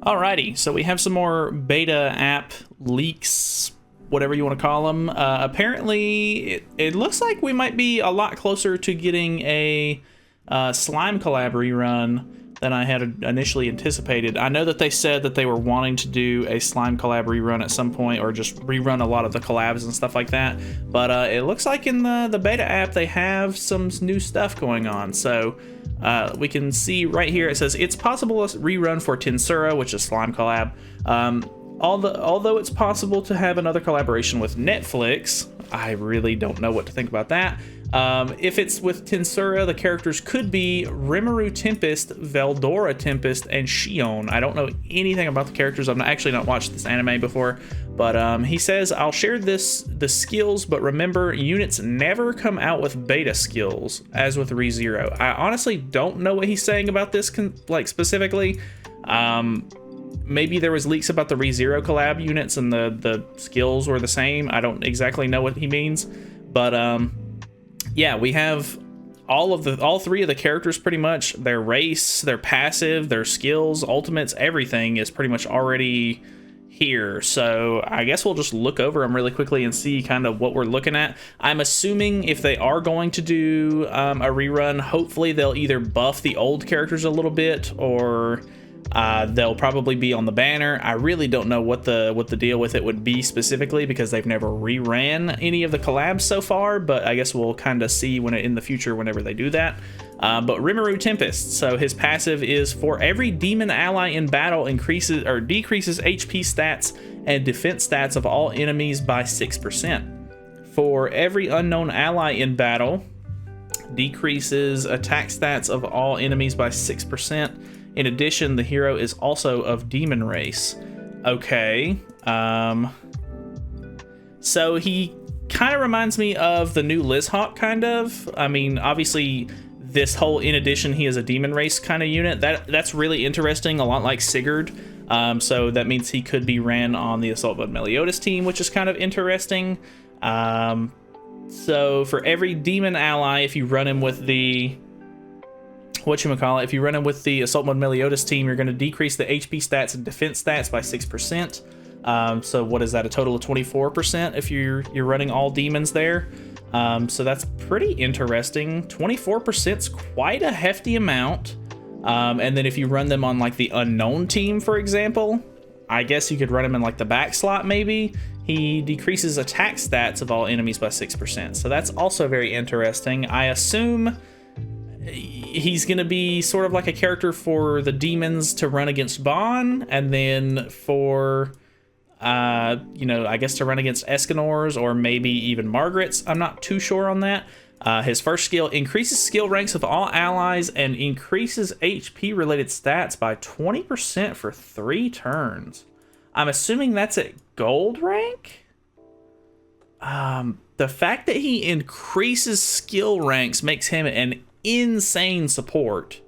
Alrighty, so we have some more beta app leaks, whatever you want to call them. Apparently, it looks like we might be a lot closer to getting a Slime Collab rerun than I had initially anticipated. I know that they said that they were wanting to do a Slime Collab rerun at some point, or just rerun a lot of the collabs and stuff like that. But it looks like in the beta app they have some new stuff going on. So we can see right here it says it's possible to rerun for Tensura, which is Slime Collab. Although it's possible to have another collaboration with Netflix, I really don't know what to think about that. If it's with Tensura, the characters could be Rimiro Tempest, Veldora Tempest, and Xion. I don't know anything about the characters. I've actually not watched this anime before, but he says, I'll share the skills, but remember, units never come out with beta skills, as with ReZero. I honestly don't know what he's saying about this, like, specifically. Maybe there was leaks about the ReZero collab units and the skills were the same. I don't exactly know what he means, but yeah, we have all three of the characters pretty much. Their race, their passive, their skills, ultimates, everything is pretty much already here. So I guess we'll just look over them really quickly and see kind of what we're looking at. I'm assuming if they are going to do a rerun, hopefully they'll either buff the old characters a little bit, or they'll probably be on the banner. I really don't know what the deal with it would be specifically, because they've never reran any of the collabs so far, but I guess we'll kind of see in the future whenever they do that. But Rimiro Tempest, so his passive is for every demon ally in battle increases or decreases HP stats and defense stats of all enemies by 6%. For every unknown ally in battle, decreases attack stats of all enemies by 6%. In addition, the hero is also of demon race. Okay. So he kind of reminds me of the new Lizhawk, kind of. I mean, obviously, this whole in addition, he is a demon race kind of unit. That's really interesting, a lot like Sigurd. So that means he could be ran on the Assault Mode Meliodas team, which is kind of interesting. So for every demon ally, if you run him with the if you run him with the Assault Mode Meliodas team, you're going to decrease the HP stats and defense stats by 6%. So what is that? A total of 24% if you're running all demons there. So that's pretty interesting. 24% is quite a hefty amount. And then if you run them on like the unknown team, for example, I guess you could run him in like the back slot maybe. He decreases attack stats of all enemies by 6%. So that's also very interesting. I assume he's going to be sort of like a character for the demons to run against Bon, and then for, I guess to run against Escanors or maybe even Margaret's. I'm not too sure on that. His first skill increases skill ranks of all allies and increases HP related stats by 20% for 3 turns. I'm assuming that's at gold rank. The fact that he increases skill ranks makes him an insane support.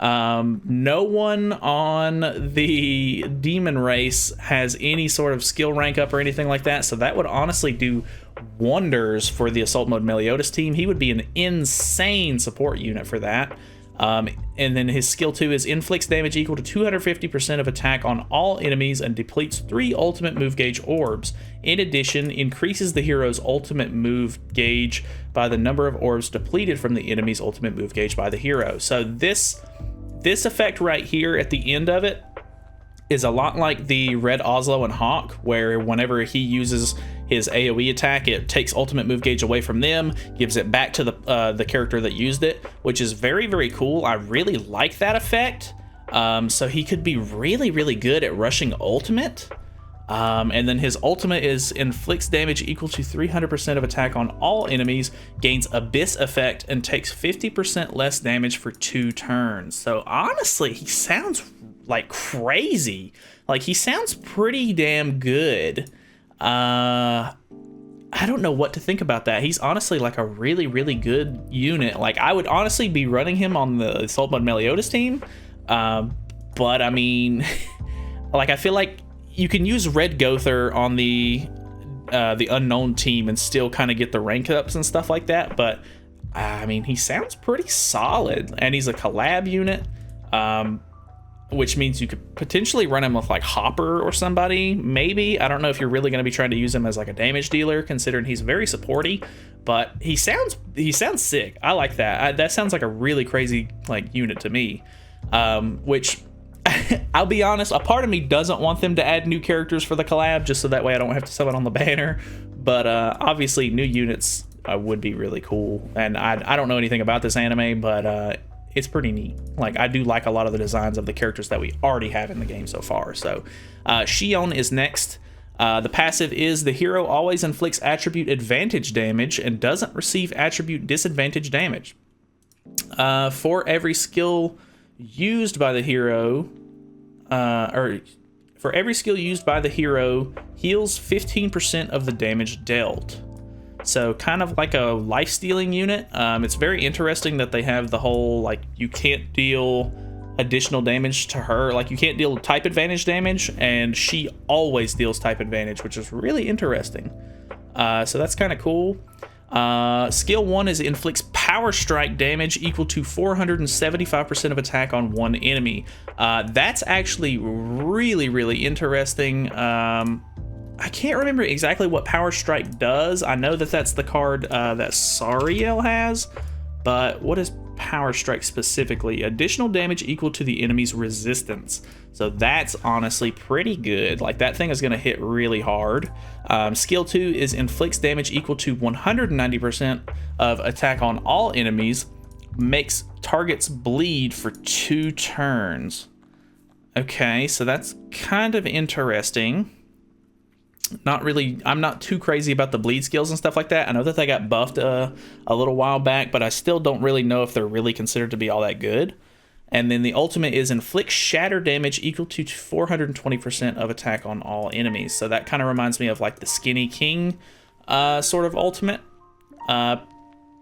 No one on the demon race has any sort of skill rank up or anything like that, so that would honestly do wonders for the Assault Mode Meliodas team. He would be an insane support unit for that. And then his skill 2 is inflicts damage equal to 250% of attack on all enemies and depletes 3 ultimate move gauge orbs. In addition, increases the hero's ultimate move gauge by the number of orbs depleted from the enemy's ultimate move gauge by the hero. So this effect right here at the end of it is a lot like the Red Oslo and Hawk, where whenever he uses his AoE attack, it takes ultimate move gauge away from them, gives it back to the character that used it, which is very, very cool. I really like that effect. So he could be really, really good at rushing ultimate. And then his ultimate is inflicts damage equal to 300% of attack on all enemies, gains Abyss effect, and takes 50% less damage for 2 turns. So honestly, he sounds like crazy. Like, he sounds pretty damn good. I don't know what to think about that. He's honestly like a really, really good unit. Like, I would honestly be running him on the Assault Mode Meliodas team. But I mean, like, I feel like you can use Red Gother on the unknown team and still kind of get the rank ups and stuff like that. But I mean, he sounds pretty solid, and he's a collab unit. which means you could potentially run him with like Hopper or somebody, maybe. I don't know if you're really going to be trying to use him as like a damage dealer, considering he's very supporty, but he sounds sick. I like that. That sounds like a really crazy like unit to me, which I'll be honest, a part of me doesn't want them to add new characters for the collab, just so that way I don't have to sell it on the banner. But obviously new units would be really cool. And I don't know anything about this anime, but it's pretty neat. Like, I do like a lot of the designs of the characters that we already have in the game so far. So Xion is next. The passive is the hero always inflicts attribute advantage damage and doesn't receive attribute disadvantage damage. For every skill used by the hero, for every skill used by the hero, heals 15% of the damage dealt. So kind of like a life-stealing unit. It's very interesting that they have the whole, like, you can't deal additional damage to her. Like, you can't deal type advantage damage, and she always deals type advantage, which is really interesting. So that's kind of cool. Skill 1 is inflicts power strike damage equal to 475% of attack on one enemy. That's actually really, really interesting. I can't remember exactly what Power Strike does. I know that that's the card that Sariel has, but what is Power Strike specifically? Additional damage equal to the enemy's resistance. So that's honestly pretty good. Like, that thing is going to hit really hard. Skill 2 is inflicts damage equal to 190% of attack on all enemies, makes targets bleed for 2 turns. Okay, so that's kind of interesting. Not really, I'm not too crazy about the bleed skills and stuff like that. I know that they got buffed a little while back, but I still don't really know if they're really considered to be all that good. And then the ultimate is inflict shatter damage equal to 420% of attack on all enemies. So that kind of reminds me of like the Skinny King sort of ultimate. I'm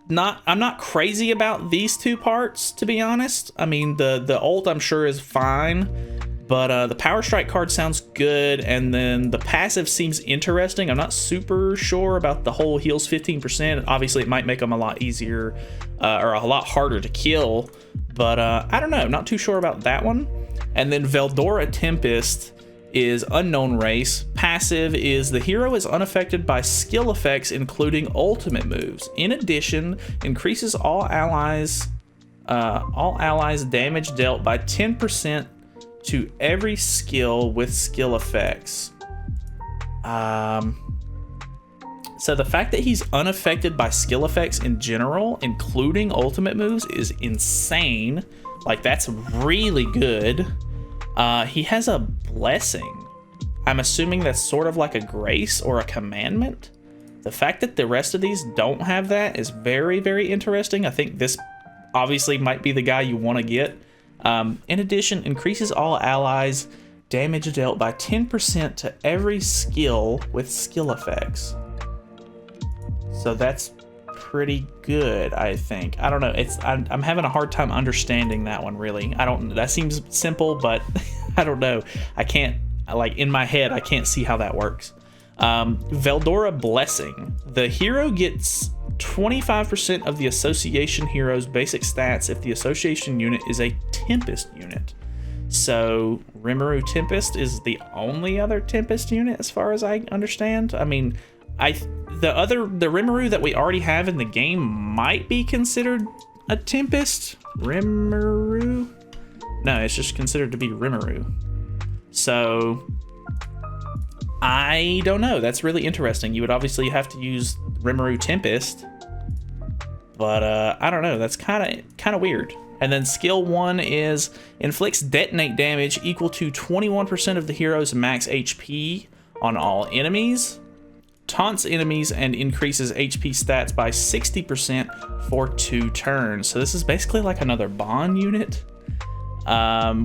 not crazy about these two parts, to be honest. I mean, the ult I'm sure is fine. But the Power Strike card sounds good, and then the passive seems interesting. I'm not super sure about the whole heals 15%. Obviously, it might make them a lot easier or a lot harder to kill, but I don't know. Not too sure about that one. And then Veldora Tempest is unknown race. Passive is the hero is unaffected by skill effects, including ultimate moves. In addition, increases all allies damage dealt by 10%. To every skill with skill effects. So the fact that he's unaffected by skill effects in general, including ultimate moves, is insane. Like, that's really good. He has a blessing. I'm assuming that's sort of like a grace or a commandment. The fact that the rest of these don't have that is very, very interesting. I think this obviously might be the guy you want to get. In addition, increases all allies damage dealt by 10% to every skill with skill effects. So that's pretty good, I think. I don't know. I'm having a hard time understanding that one, really. That seems simple, but I don't know. I can't, like, in my head, I can't see how that works. Veldora Blessing. The hero gets 25% of the association hero's basic stats if the association unit is a Tempest unit. So Rimiro Tempest is the only other Tempest unit as far as I understand. I mean, the Rimiro that we already have in the game might be considered a Tempest. Rimiro? No, it's just considered to be Rimiro. So I don't know. That's really interesting. You would obviously have to use Rimiro Tempest, but I don't know. That's kind of weird. And then skill 1 is inflicts detonate damage equal to 21% of the hero's max HP on all enemies, taunts enemies, and increases HP stats by 60% for 2 turns. So this is basically like another Bond unit,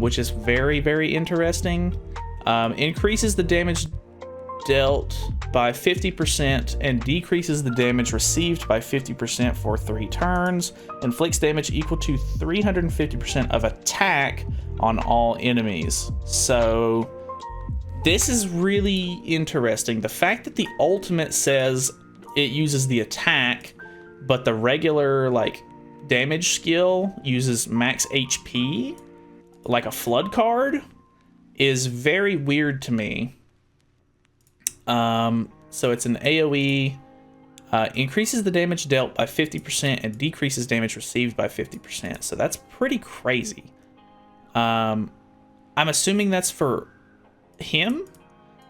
which is very, very interesting. Increases the damage dealt by 50% and decreases the damage received by 50% for 3 turns. Inflicts damage equal to 350% of attack on all enemies. So this is really interesting. The fact that the ultimate says it uses the attack, but the regular like damage skill uses max HP. like a flood card is very weird to me. So it's an AoE, increases the damage dealt by 50% and decreases damage received by 50%. So that's pretty crazy. I'm assuming that's for him.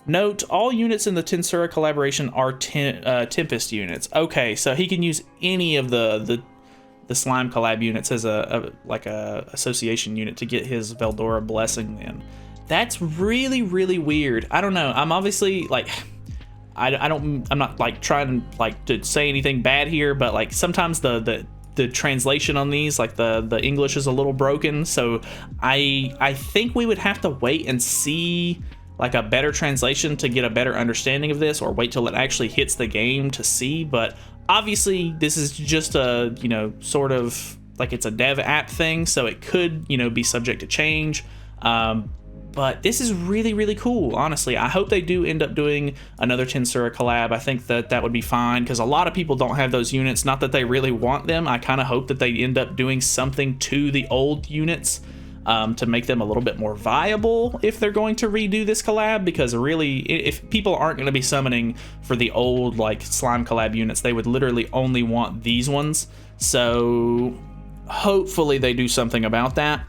Note, all units in the Tensura collaboration are Tempest units. Okay, so he can use any of the Slime collab units as a association unit to get his Veldora blessing then. That's really, really weird. I don't know. I'm obviously like, I'm not like trying to say anything bad here, but like sometimes the translation on these, like the English is a little broken. So I think we would have to wait and see like a better translation to get a better understanding of this, or wait till it actually hits the game to see. But obviously this is just a, you know, sort of like it's a dev app thing, so it could, you know, be subject to change. But this is really, really cool, honestly. I hope they do end up doing another Tensura collab. I think that would be fine, because a lot of people don't have those units. Not that they really want them. I kind of hope that they end up doing something to the old units to make them a little bit more viable if they're going to redo this collab, because really, if people aren't going to be summoning for the old like slime collab units, they would literally only want these ones. So hopefully they do something about that.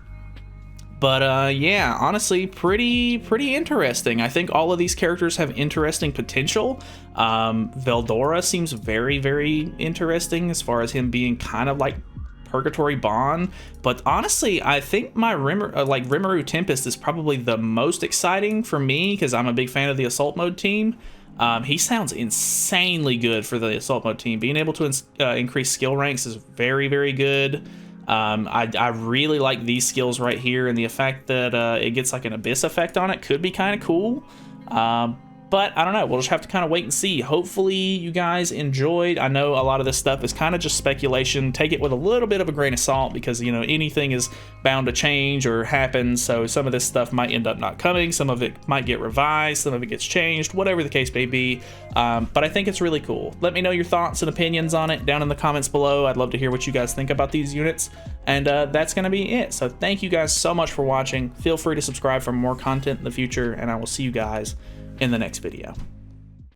But yeah, honestly, pretty interesting. I think all of these characters have interesting potential. Veldora seems very, very interesting as far as him being kind of like Purgatory Bond. But honestly, I think my Rimiro Tempest is probably the most exciting for me, because I'm a big fan of the Assault Mode team. He sounds insanely good for the Assault Mode team. Being able to increase skill ranks is very, very good. I really like these skills right here, and the effect that it gets like an abyss effect on it could be kind of cool. But I don't know, we'll just have to kind of wait and see. Hopefully you guys enjoyed. I know a lot of this stuff is kind of just speculation. Take it with a little bit of a grain of salt, because, you know, anything is bound to change or happen. So some of this stuff might end up not coming. Some of it might get revised. Some of it gets changed, whatever the case may be. But I think it's really cool. Let me know your thoughts and opinions on it down in the comments below. I'd love to hear what you guys think about these units. And that's going to be it. So thank you guys so much for watching. Feel free to subscribe for more content in the future, and I will see you guys in the next video.